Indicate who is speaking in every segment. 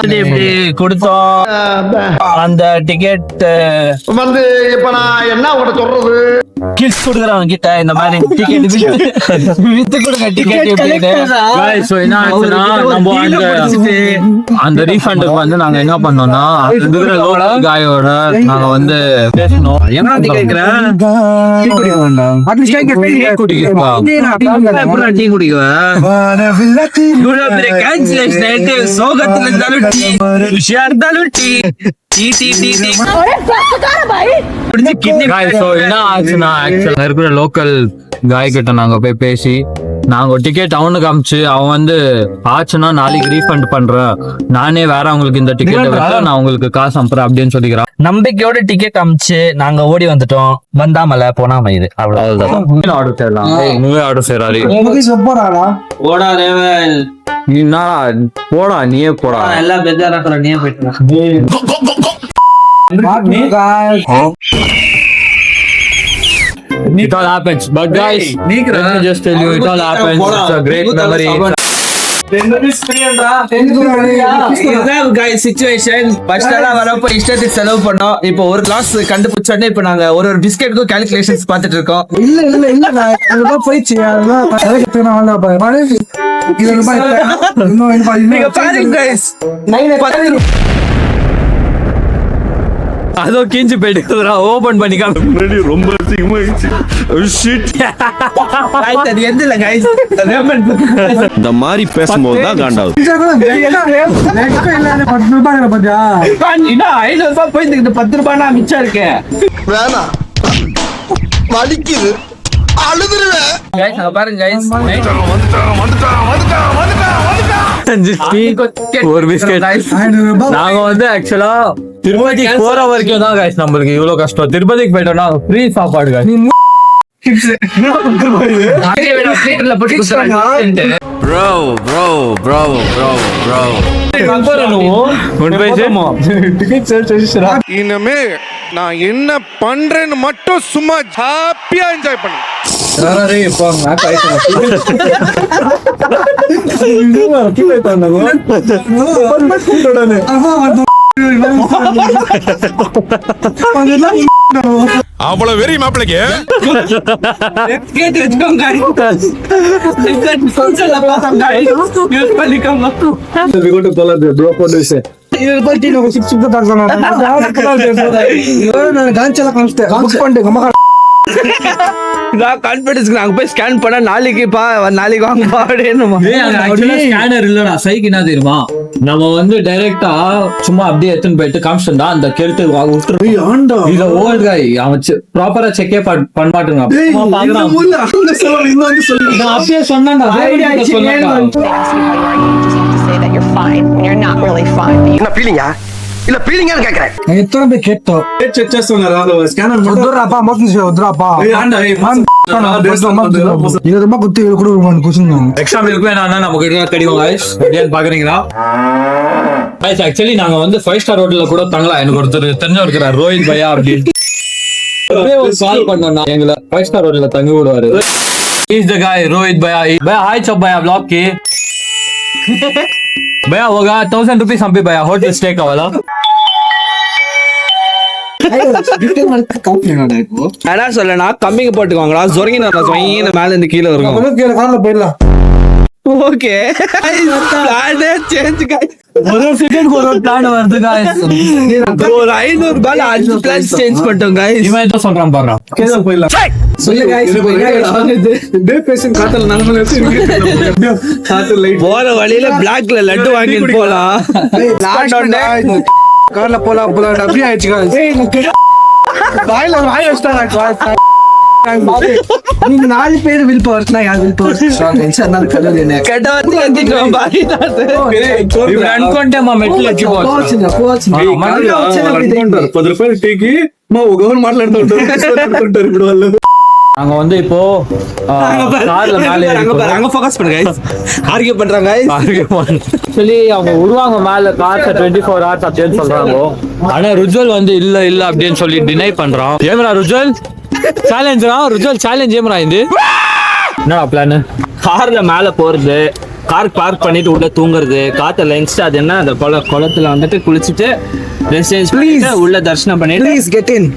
Speaker 1: இப்படி கொடுத்தோம். அந்த டிக்கெட்
Speaker 2: வந்து இப்ப நான் என்ன உங்கள்ட்ட சொல்றது,
Speaker 1: கிட்ஸ் கொடுக்குறவங்க கிட்ட இந்த மாதிரி டிக்கெட் வித்து கொடுங்க டிக்கெட். அந்த ரீஃபண்டுக்கு வந்து நாங்க என்ன பண்ணோம்னா காயோட நாங்க வந்து பேசணும். சோகத்துல இருந்தாலும் இருக்கிற லோக்கல் காய் கிட்ட நாங்க போய் பேசி நாங்க டிக்கெட் அவனுக்கு அமிச்சு அவன் வந்து ஆச்சுன்னா நாளைக்கு ரீஃபண்ட் பண்றேன், நானே வேற அவங்களுக்கு இந்த டிக்கெட் நான் உங்களுக்கு காசு அனுப்புறேன் அப்படின்னு சொல்லிக்கிறான். நம்பிக்கையோட டிக்கெட் அமிச்சு நாங்க ஓடி வந்துட்டோம். வந்தாமல போனாம இது அவ்வளவுதான். ஆர்டர் செய்யலாம், ஆர்டர் செய்யறாரு. போடா ரேவல், நீ போடா, நீயே போடா, எல்லாம் பெஜாரா நீயே போயிட்டு. It all happens, but guys, let me just tell you, it all happens. It's a great memory. Situation first எல்லாம் வரப்போ இஷ்டத்துக்கு செலவு பண்ணோம். இப்போ ஒரு கிளாஸ் கண்டுபிடிச்சோடனே இப்போ நாங்க ஒரு பிஸ்கெட்டுக்கும் கால்குலேஷன்ஸ் பார்த்துட்டு இருக்கோம்.
Speaker 3: இல்ல போயிடுச்சு.
Speaker 1: அதோ கிஞ்சி போயிட்டு ஓபன் பண்ணிக்காம
Speaker 4: ரொம்ப இந்த மாதிரி பேசும்போது தான் காண்டாவது.
Speaker 1: 500 ரூபாய் போயிட்டு 10 ரூபாய் மிச்சம் இருக்கு.
Speaker 2: வேணாம் வலிக்குது, அழுதுருவேன்.
Speaker 1: பாருங்க ஒரு பிஸ்கெட் நாங்க வந்து ஆக்சுவலா திருப்பதிக்கு போற வரைக்கும் தான் guys நம்மளுக்கு இவ்வளவு கஷ்டம். திருப்பதிக்கு போயிட்டோம்னா ஃப்ரீ சாப்பாடு guys.
Speaker 5: இனிமே நான் என்ன பண்றேன்னு மட்டும் சும்மா ஹாப்பியா என்ஜாய் பண்ணு.
Speaker 4: அவ்வளவு வெறி மாப்பிளைக்கு
Speaker 1: கான்பிடன்ஸ் நாங்க போய் ஸ்கேன் பண்ண நாளைக்கு வாங்க ஸ்கேனர் இல்லடா. சைக்கு என்ன தெரியுமா, நம்ம வந்து டைரக்டா சும்மா அப்படியே எடுத்துன்னு போயிட்டு காமிச்சிட்டா அந்த கெடுத்து இத ஓல்ட் காய் அவன் ப்ராப்பரா செக்கே பண்ண மாட்டேங்க. அப்படியே சொன்னா
Speaker 2: இல்ல பீலிங்கான்னு கேக்குறேன்.
Speaker 3: எத்தனை பேர் கேட்டோம்
Speaker 1: பாக்குறீங்களா? ஆக்சுவலி நாங்க வந்து 5 ஸ்டார் ஹோட்டல்ல கூட தங்கலாம். எனக்கு ஒருத்தர் தெரிஞ்ச இருக்கிறார் ரோஹித் பையா அப்படின்னு கால் பண்ணோம்னா எங்களை 5 ஸ்டார் ஹோட்டல்ல தங்க விடுவாரு. He's the guy, रोहित भैया. भैया हाय सब भैया ब्लॉग की भैया होगा 1000 रुपीज हम भी भैया होटल स्टे का वाला. என்ன சொல்லனா கம்மிங்க போட்டுக்கோங்களா, சொரங்கி மேல இருந்து கீழே இருக்கும்.
Speaker 3: போயிடலாம்.
Speaker 1: ஓகே சேஞ்ச் ஒரு செகண்ட் ஒரு பிளான் வருது गाइस. ஒரு 500 ரூபாய் 5 பிளான் சேஞ்ச் பண்ணிட்டோம் गाइस. இவன் என்ன சொல்றான் பாருடா. கேள போயிடலாம்.
Speaker 3: சொல்லு गाइस. டே பேஷன் காட்டல நார்மலா இருக்கு. காட்டல லைட்
Speaker 1: போற வழியில பிளாக்ல லட்டு வாங்கிட்டு போலாம்.
Speaker 3: கார்ல போலாம் அப்படியே ஆயிடுச்சு गाइस. வாய் வச்சிட்டாங்க. நீங்க 4 பேர் வில் பவர் நான் யார் வில் பவர் என்ன கலர் என்ன
Speaker 1: கெட்ட வந்து வந்துட்டோம் பாய் தாது இவ அன்கொண்டமா மெட்ல வச்சு போச்சு.
Speaker 3: 10 ரூபாய் டீக்கு மா கவர்மெண்ட் மாட்டலன்னு விடுவாங்க.
Speaker 1: நாங்க வந்து இப்போ கார்ல மேல அங்க ஃபோக்கஸ் பண்ணுங்க गाइस. ஆர்கியூ பண்றாங்க गाइस. ஆக்சுவலி அவங்க உருவாங்க மேல கார்ஸ் 24 hours அப்படின்னு சொல்றாங்க. ஆனா ருஜுவல் வந்து இல்ல அப்படின்னு சொல்லி டினை பண்றான். ஏமரா ருஜுவல் சேலஞ்ச் ருஜுவல் சேலஞ்ச் ஏமரா இது என்னடா பிளான்? கார்ல மேல போறது
Speaker 6: கார் பார்க் பண்ணிட்டு உள்ள தூங்குறது காத்த லென்ஸ்ட் அது என்ன அந்த குளத்துல வந்துட்டு குளிச்சுட்டு ட்ரெஸ் சேஞ்ச் பண்ணிட்டு உள்ள தரிசனம் பண்ணிட்டு
Speaker 3: please get in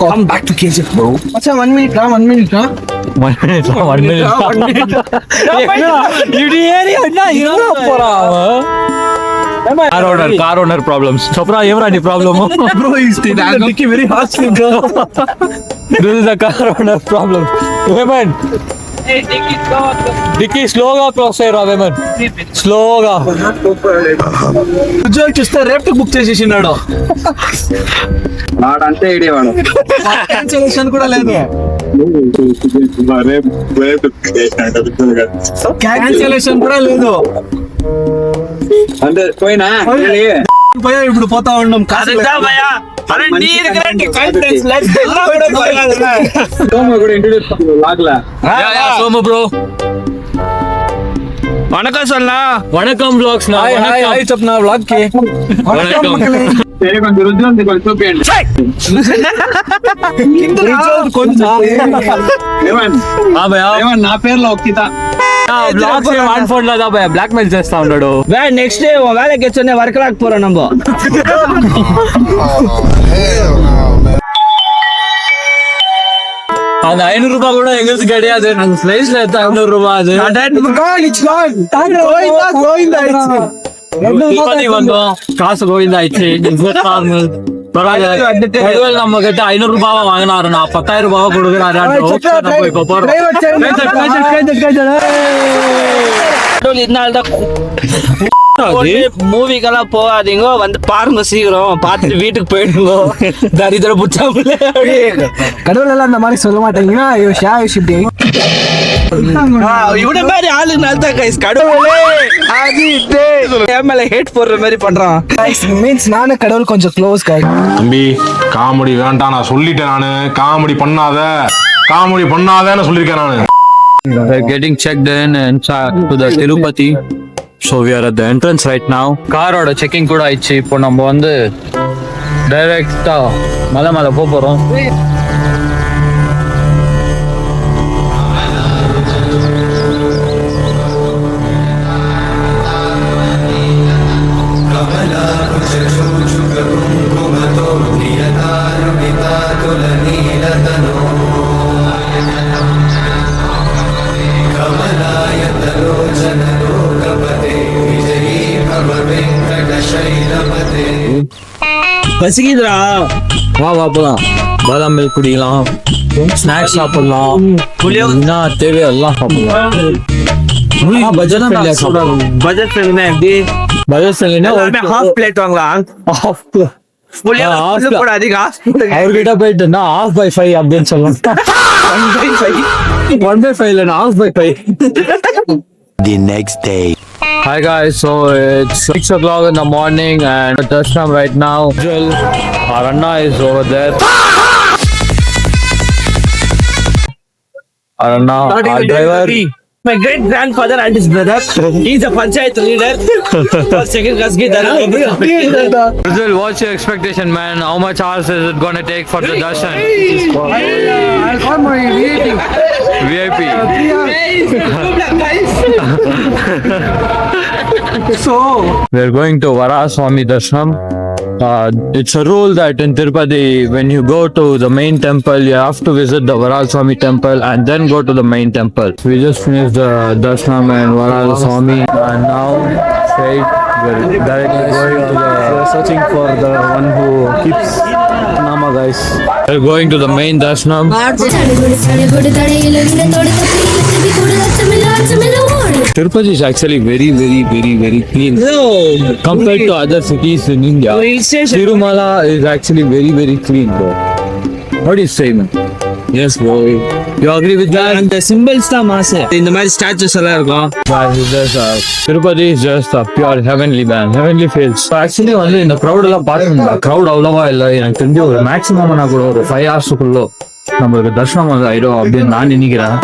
Speaker 3: come back to KGF bro மச்சான் 1 மினிட் 1 மினிட்
Speaker 1: 1 minute இப்படி ஏறி என்ன இருக்க போறான் அவன் car owner problems சோப்ரா ஏவரா நீ problem
Speaker 3: bro is the very hard thing
Speaker 1: this is a car owner problem women dicky slowగా క్లోజ్ చేయరా women స్లోగా
Speaker 3: ఉజ్వల్ చూస్తే రేపు బుక్ చేసేసినాడు
Speaker 6: వాడంటే ఐడియా వాడు
Speaker 3: క్యాన్సిలేషన్ కూడా లేదు క్యాన్సిలేషన్ కూడా లేదు
Speaker 6: అంటే పోయినా
Speaker 3: పోయా ఇప్పుడు పోతా ఉన్నాం కాదు
Speaker 1: சோமு ப்ரோ
Speaker 6: வணக்கம் சொல்லா
Speaker 1: வணக்கம் vlogs na
Speaker 3: హాయ్ చెప్పనా vlog కి
Speaker 1: வணக்கம்
Speaker 6: కొంచెం రుచి ఉంది కొంచెం చూపించండి
Speaker 3: కొంచెం
Speaker 1: ఆ భయ్యా
Speaker 6: నా పేరులో ఒక్కిత
Speaker 1: vlogs ఏ వన్ ఫోన్ లాగా భయ్యా బ్లాక్ మెయిల్ చేస్తా ఉన్నాడు
Speaker 6: నెక్స్ట్ డే வேலைக்கு வச்சோன்னே ஒர்க் லாக் போறோம் நம்ம
Speaker 1: அந்த 500 ரூபாய் கூட எங்களுக்கு கிடையாது நாங்க ஸ்லைஸ்ல எடுத்த 500 ரூபாய் அது திருப்பதி வந்தோம் காசு கோவிந்தாயிடுச்சு பரவாயில்ல நம்ம கிட்ட 500 ரூபாவா வாங்கினாரு நான் 10,000 ரூபாவா கொடுக்குறாரு இப்ப போறோம்
Speaker 6: இதனால்தான் மூவிக்கெல்லாம் போகாதீங்க வந்து பாருங்க சீக்கிரம் பார்த்துட்டு வீட்டுக்கு போயிடுங்க தரித்திர புச்சாமலே
Speaker 3: கடவுள் எல்லாம் அந்த மாதிரி சொல்ல மாட்டீங்கன்னா ஐயோ ஷாயிஷ் இப்படி
Speaker 6: இவன மாதிரி ஆளுனால தான் கைஸ் கடவுளே என் மேல ஹேட் போடுற மாதிரி பண்றான்
Speaker 3: மீன்ஸ் நானும் கடவுள் கொஞ்சம் க்ளோஸ் கை
Speaker 7: தம்பி காமெடி வேண்டாம் நான் சொல்லிட்டேன் நானு காமெடி பண்ணாதன்னு சொல்லியிருக்கேன் நானு
Speaker 1: We're getting checked in to the Tirupati. So we are at the entrance right now. Car oda checking கூட ஆயிடுச்சு இப்போ நம்ம வந்து டைரக்டா மலை மேல போறோம்
Speaker 6: பசிக்குதுடா
Speaker 1: வா போலாம் பாதாம் மில்க் குடிக்கலாம் ஸ்நாக்ஸ் சாப்பிடலாம் என்ன தேவையோ எல்லாம் சாப்பிடலாம் பட்ஜெட்
Speaker 6: பட்ஜெட் ஃப்ரெண்ட்னா எப்படி
Speaker 1: பட்ஜெட் இல்லைன்னா
Speaker 6: ஹாஃப் பிளேட் வாங்கலாம் அதிக
Speaker 1: அவர்கிட்ட போயிட்டு half by 5 அப்படின்னு சொல்லலாம் 1/5 இல்ல half by 5
Speaker 2: The next day.
Speaker 1: Hi guys, so it's 6 o'clock in the morning and Darshanam right now. Our Anna is over there. Our Anna, our driver.
Speaker 6: My great grandfather and his brother. He's a panchayat leader. Second class
Speaker 1: Brazil, what's your expectation, man? How much hours is it gonna take for the darshan?
Speaker 3: I'll call my
Speaker 1: VIP.
Speaker 3: So
Speaker 1: We're going to Varaswamy Darshanam. It's a rule that in Tirupati, when you go to the main temple, you have to visit the Varaswamy temple and then go to the main temple. We just finished the Darshanam and Varaswamy, and now straight we're directly going to the. We're searching for the one who keeps Nama, guys. We're going to the main Darshanam. Tirupati is actually very clean compared to other cities in India.
Speaker 6: Hill station.
Speaker 1: Tirumala is actually very clean, bro. What do you say, man? Yes, bro. You agree with that?
Speaker 6: அந்த symbols தான் மாசு இந்த மாதிரி statues எல்லாம் இருக்கும்
Speaker 1: Guys, it's just, Tirupati is just a pure heavenly man, heavenly feels. So actually வந்து இந்த crowd எல்லாம் பாருங்க, crowd அவ்வளவா இல்ல. எனக்கு தெரிஞ்சு ஒரு மேக்ஸிமம் நான் கூட ஒரு 5 hours நம்மளுக்கு தர்ஷனம் வந்து ஆயிடும் அப்படின்னு நான் நினைக்கிறேன்.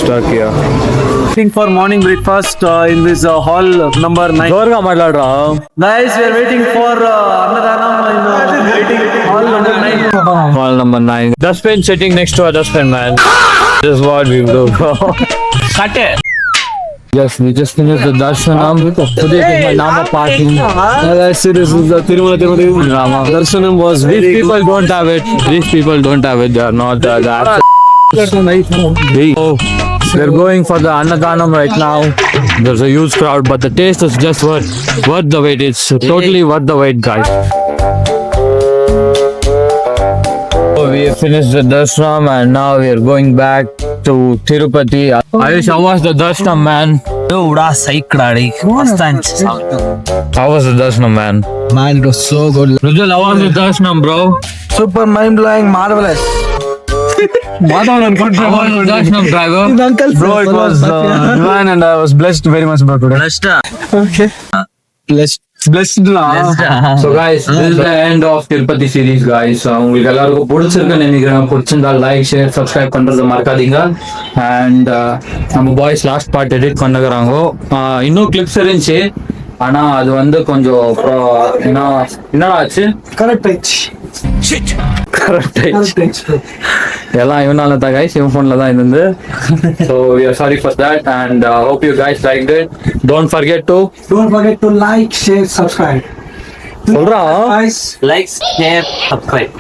Speaker 1: Stuck here.
Speaker 8: Waiting for morning breakfast in this hall number 9.
Speaker 1: ஜோர்கா மாట్లాடுறா.
Speaker 8: Guys, we are waiting for Annadhanam in waiting hall number 9.
Speaker 1: Hall number 9. Dustbin sitting next to a dustbin, man. This is what we do, bro.
Speaker 6: Cut
Speaker 1: Yes, we just finished the darshanam. Today is my Nama party.
Speaker 8: This is the Tirumala Tirumala
Speaker 1: Rama.
Speaker 8: Darshanam was
Speaker 1: These
Speaker 8: very
Speaker 1: people don't have it. These people don't have it. They are not the Oh, we're going for the Annadanam right now. There's a huge crowd, but the taste is just worth the wait. It's totally worth the wait, guys. So we have finished the darshanam and now we are going back to Tirupati. Ayush, how was the darshanam, man?
Speaker 6: உடா சைக்கிளாடி மஸ்தா இருந்துச்சு
Speaker 1: How was the darshanam, man?
Speaker 3: Man, it was so good.
Speaker 1: Rujal, how was the darshanam, bro?
Speaker 3: Super mind blowing, marvelous.
Speaker 1: How was the darshanam, driver?
Speaker 3: Uncle,
Speaker 8: Bro, it was divine and I was blessed very much bro today. Blessed
Speaker 1: So guys, this is the end of Tirupati series, guys. உங்களுக்கு எல்லாருக்கும் பிடிச்சிருக்குன்னு நினைக்கிறேன். பிடிச்சிருந்தா like share subscribe பண்றதை மறக்காதீங்க. And நம்ம boys last part edit பண்ணுறாங்க. இன்னும் கிளிப்ஸ் இருந்துச்சு, ஆனா அது வந்து கொஞ்சம் என்னடா ஆச்சு,
Speaker 3: correct page.
Speaker 1: கரெக்ட் எல்லாம் இவனால தான் கைஸ், இவன் ஃபோன்ல தான் இருந்து. So we are sorry for that and hope you guys liked it. Don't forget to
Speaker 3: like, share, subscribe.
Speaker 1: சொல்றா
Speaker 3: Guys.
Speaker 6: Like share subscribe